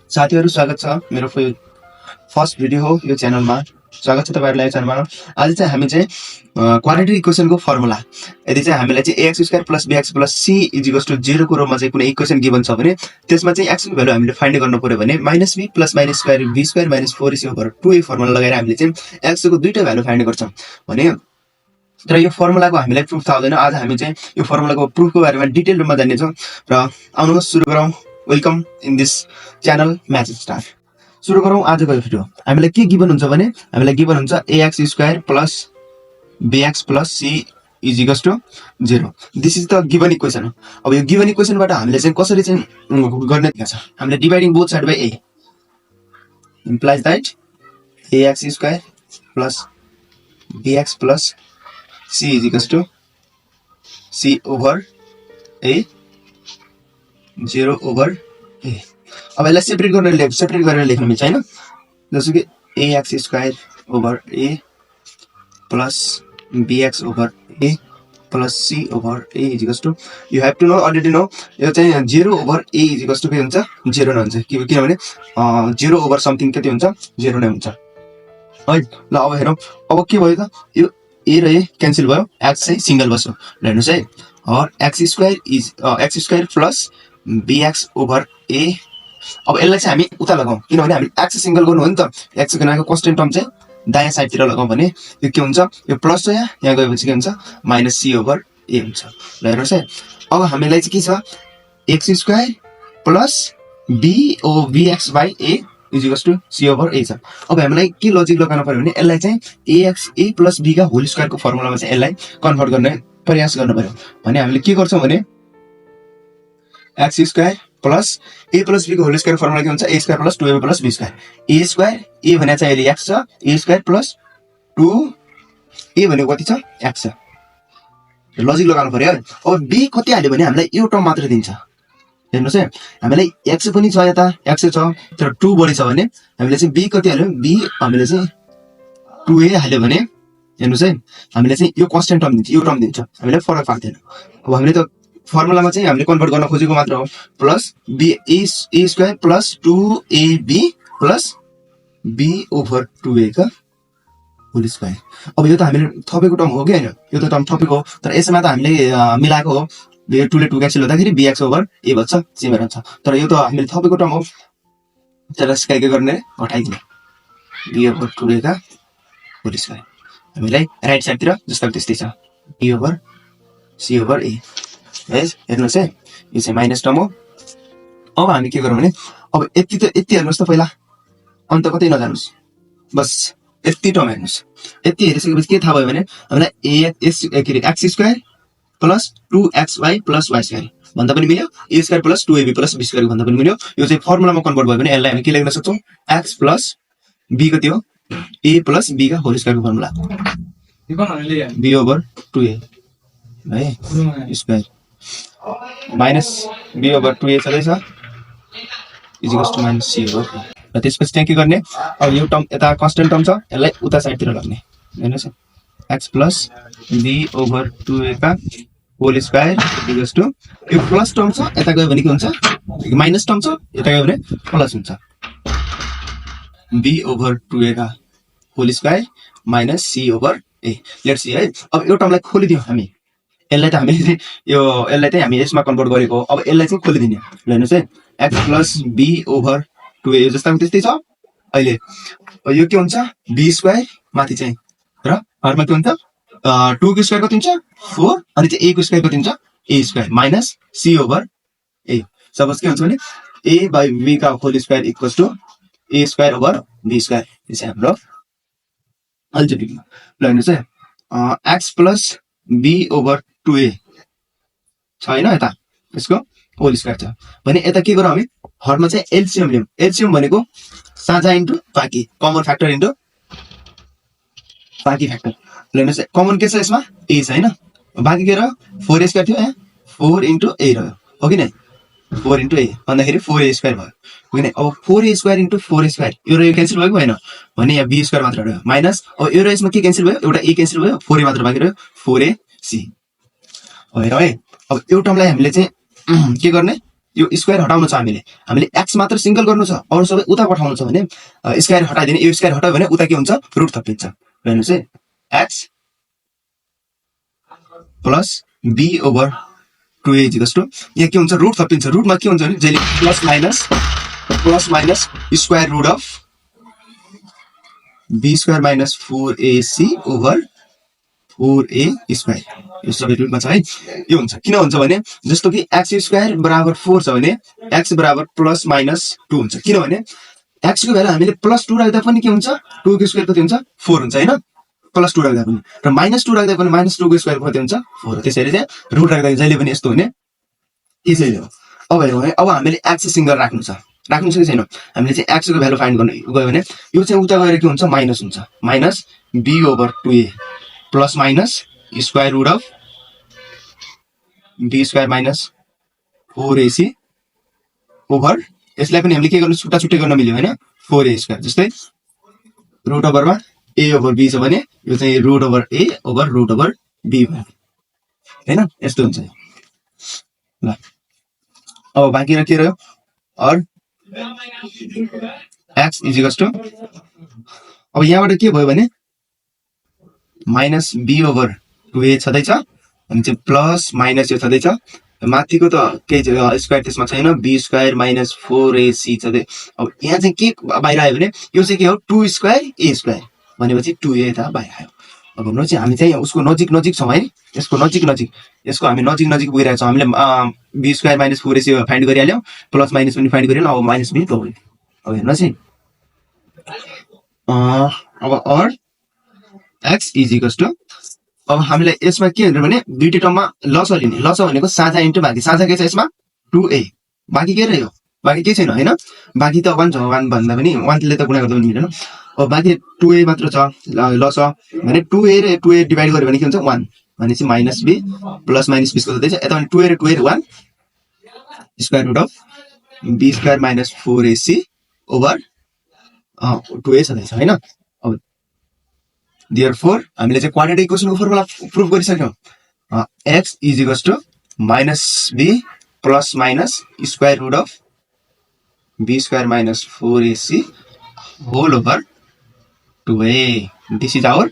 साथीहरु स्वागत छ मेरो फर्स्ट भिडियो हो यो च्यानलमा। स्वागत छ तपाईहरुलाई च्यानलमा। आज चाहिँ हामी चाहिँ क्वाड्रेटिक इक्वेसनको फर्मुला यदि चाहिँ हामीलाई चाहिँ ax² + bx + c = 0 को रूपमा चाहिँ कुनै इक्वेसन गिभन छ भने त्यसमा चाहिँ x को भ्यालु हामीले फाइन्ड गर्नु पर्यो भने -b + -² v² - 4ac/2a फर्मुला लगाएर हामीले चाहिँ x को दुईटा भ्यालु फाइन्ड गर्छौं भने तर यो फर्मुलाको हामीलाई प्रुफ थाहा हुँदैन। आज हामी चाहिँ यो फर्मुलाको प्रुफको बारेमा डिटेल रूपमा जान्ने छौं र आउनुहोस् सुरु गरौँ। Welcome in this channel math star. सुरु गरौँ आजको भिडियो। हामीलाई के गिभन हुन्छ भने हामीलाई गिभन हुन्छ ax² + bx + c = 0। This is the given equation. अब यो गिभन इक्वेसनबाट हामीले चाहिँ कसरी चाहिँ गर्ने छ हामीले dividing both side by a implies that ax² + bx + c = c/a 0/a। अब यसलाई सेपरेट गरेर लेख्न मिल्छ हैन। जस्तो कि ax² / a + bx/a + c/a you have to know already know यो चाहिँ 0/a = के हुन्छ 0 नै हुन्छ किनभने 0 / समथिङ कति हुन्छ 0 नै हुन्छ है। ल अब हेरौं अब के भयो त यो a र a क्यान्सल भयो x चाहिँ सिंगल बस्यो। ल हेर्नुस् है और x² + bx/a। अब यसलाई चाहिँ हामी उता लगाउँ किनभने हामी x सिंगल गर्नु हो नि त। x को नामको कन्स्टेन्ट टर्म चाहिँ दायाँ साइडतिर लगाउँ भने यो के हुन्छ यो प्लस छ यहाँ गएपछि के हुन्छ -c/a हुन्छ। ल हेर्नुस् है अब हामीलाई चाहिँ के छ x² + bx/a = c/a छ। अब हामीलाई के लजिक लगाउनु पर्यो भने यसलाई चाहिँ a + b का होल स्क्वायर को फर्मुलामा चाहिँ यसलाई कन्भर्ट गर्ने प्रयास गर्नु पर्यो। भने हामीले के गर्छौं भने x² + a + b को होल स्क्वायर फर्मुला के हुन्छ a² + 2ab + b²। a भने चाहिँ अहिले x छ a² + 2a भनेको कति छ x छ। लजिक लगाउनु पर्यो है। अब b कति हाल्यो भने हामीलाई यो टर्म मात्र दिन्छ। हेर्नुस् है हामीलाई x पनि छ यता x छ तर 2 बढी छ भने हामीले चाहिँ b कति हाल्यो b हामीले चाहिँ 2a हाल्यो भने हेर्नुस् है हामीले चाहिँ यो कन्स्टेन्ट टर्म दिन्छ यो टर्म दिन्छ हामीलाई फरक पर्दैन। अब हामीले त फर्मुलामा चाहिँ हामीले कन्भर्ट गर्न खोजेको मात्र हो प्लस a² + 2ab + b/2a का होल स्क्वायर। अब यो त हामीले थपेको टर्म हो कि हैन यो त टर्म थपेको हो तर यसमा त हामीले मिलाएको हो। यो 2 ले 2 क्यान्सल हुँदाखेरि bx/a बच्छ c मा रहन्छ तर यो त हामीले थपेको टर्म हो। त्यसलाई स्क्वायर के गर्ने घटाइदिने b/2a का होल स्क्वायर। हामीलाई राइट साइडतिर जस्तो त्यस्तै छ b/c/a। यस हेर्नुस् है यो चाहिँ माइनस टर्म हो। अब हामी के गरौँ भने अब यति हेर्नुस् त पहिला अन्त कतै नजानुस् बस यति टर्म हेर्नुस्। यति हेरिसकेपछि के थाहा भयो भने हामीलाई x² + 2xy + y² भन्दा पनि मिल्यो a² + 2ab + b² भन्दा पनि मिल्यो। यो चाहिँ फर्मुलामा कन्भर्ट भयो भने यसलाई हामी के लेख्न सक्छौं x + b कति हो a + b का होल स्क्वायर को फर्मुला b/2a है स्क्वायर -b/2a चलै छ = -c/a। र त्यसपछि चाहिँ के गर्ने अब यो टर्म यता कन्स्टेन्ट टर्म छ यसलाई उता साइडतिर लग्ने हेर्नुस् x + b/2a का होल स्क्वायर = यो प्लस टर्म छ यता गयो भने के हुन्छ माइनस टर्म छ यता गयो भने प्लस हुन्छ b/2a का whole square -c/a। Let's see है अब यो टर्मलाई खोलिदियौ हामी यसलाई त हामीले यो यसलाई चाहिँ हामी यसमा कन्भर्ट गरेको हो। अब यसलाई चाहिँ खोलिदिने ल हेर्नुस् है x + b/2a यो जस्ता त्यस्तै छ। अहिले यो के हुन्छ b² माथि चाहिँ र हरमा के हुन्छ 2 को स्क्वायर कति हुन्छ 4 अनि चाहिँ a को स्क्वायर कति हुन्छ a² माइनस c/a। सपोज के हुन्छ भने a/b का होल स्क्वायर = a²/b²। यो चाहिँ हाम्रो अल्जेब्रिकमा ल हेर्नुस् है x + b/2a छ हैन यता यसको होल स्क्वायर छ भने यता के गरौँ हामी हरमा चाहिँ एलसीएम लियौं। एलसीएम भनेको साझा इन्टु बाकी कमन फ्याक्टर इन्टु बाकी फ्याक्टर। ल हेर्नुस् कमन के छ यसमा a छ हैन बाकी के रह्यो 4a² थियो यहाँ 4 * a रह्यो हो कि नै 4 * a भन्दाखेरि 4a² भयो हो कि नै। अब 4a² * 4a² यो र यो क्यान्सल भएको हैन भने यहाँ b² मात्र रह्यो माइनस अब यो र यसमा के क्यान्सल भयो एउटा a क्यान्सल भयो 4a मात्र बाँकी रह्यो 4ac। हेरौँ है अब यो टर्मलाई हामीले चाहिँ के गर्ने यो स्क्वायर हटाउनु छ हामीले x मात्र सिंगल गर्नु छ अरु सबै उता पठाउनु छ भने स्क्वायर हटाइदिने यो स्क्वायर हटायो भने उता के हुन्छ रुट थपिन्छ हेर्नुस् है x plus b over 2a यहाँ के हुन्छ रुट थपिन्छ रुटमा के हुन्छ भने जहिले plus minus square root of b square minus 4ac over 4a square यो सबै रुटमा छ है यो हुन्छ किन हुन्छ भने जस्तो कि x स्क्वायर बराबर 4 छ भने x बराबर प्लस माइनस 2 हुन्छ किनभने x को भ्यालु हामीले प्लस 2 राख्दा पनि के हुन्छ 2 को स्क्वायर कति हुन्छ 4 हुन्छ हैन प्लस 2 राख्दा पनि र माइनस 2 राख्दा पनि माइनस 2 को स्क्वायर कति हुन्छ 4 त्यसैले चाहिँ रुट राख्दा जहिले पनि यस्तो हुने त्यसैले हो अब हेरौँ है अब हामीले x सिंगल राख्नु छ कि छैन हामीले चाहिँ x को भ्यालु फाइन्ड गर्न गयो भने यो चाहिँ उता गएर के हुन्छ माइनस हुन्छ minus b over 2a plus minus square root of b square minus 4ac over यसलाई पनि हामीले के गर्नु छुट्टा छुट्टै गर्न मिल्यो हैन 4a स्क्वायर जस्तै रुट ओभरमा a ओभर b छ भने यो चाहिँ root over a over root over b हैन यस्तो हुन्छ ल अब बाँकी के रह्यो और x टु अब यहाँबाट के भयो भने माइनस b ओभर 2a छदैछ अनि चाहिँ प्लस माइनस यो छदैछ माथिको त के स्क्वायर त्यसमा छैन b स्क्वायर माइनस 4ac छदै अब यहाँ चाहिँ के बाहिर आयो भने यो चाहिँ के हो 2 स्क्वायर a स्क्वायर भनेपछि 2a त बाहिर आयो अब हाम्रो चाहिँ हामी चाहिँ उसको नजिक छौं है यसको नजिक यसको हामी नजिक पुगिरहेको छौं हामीले b square minus 4ac find गरिहाल्यौ प्लस माइनस पनि फाइन्ड गरिहाल्यौ अब माइनस पनि भयो अब हेर्नुस् है अब और x टु अब हामीलाई यसमा के हुन्छ भने दुईटै टर्ममा लस लिने लस भनेको साझा इन्टु बाँकी साझा के छ यसमा 2a बाँकी के रह्यो बाँकी के छैन हैन बाँकी त 1 छ 1 भन्दा पनि 1 ले त गुणा गर्दा पनि मिल्दैन अब बाँकी 2a मात्र छ लस भने 2a र 2a डिवाइड गर्यो भने के हुन्छ 1 भनेपछि minus b plus minus b को हुँदैछ यता पनि 2a र 2a 1 square root of b square minus 4ac over 2a छदैछ हैन अब therefore हामीले चाहिँ क्वाड्रेटिक इक्वेसनको फर्मुला प्रुफ गरिसक्यौ x to minus b plus minus square root of b square minus 4ac whole over 2a this is our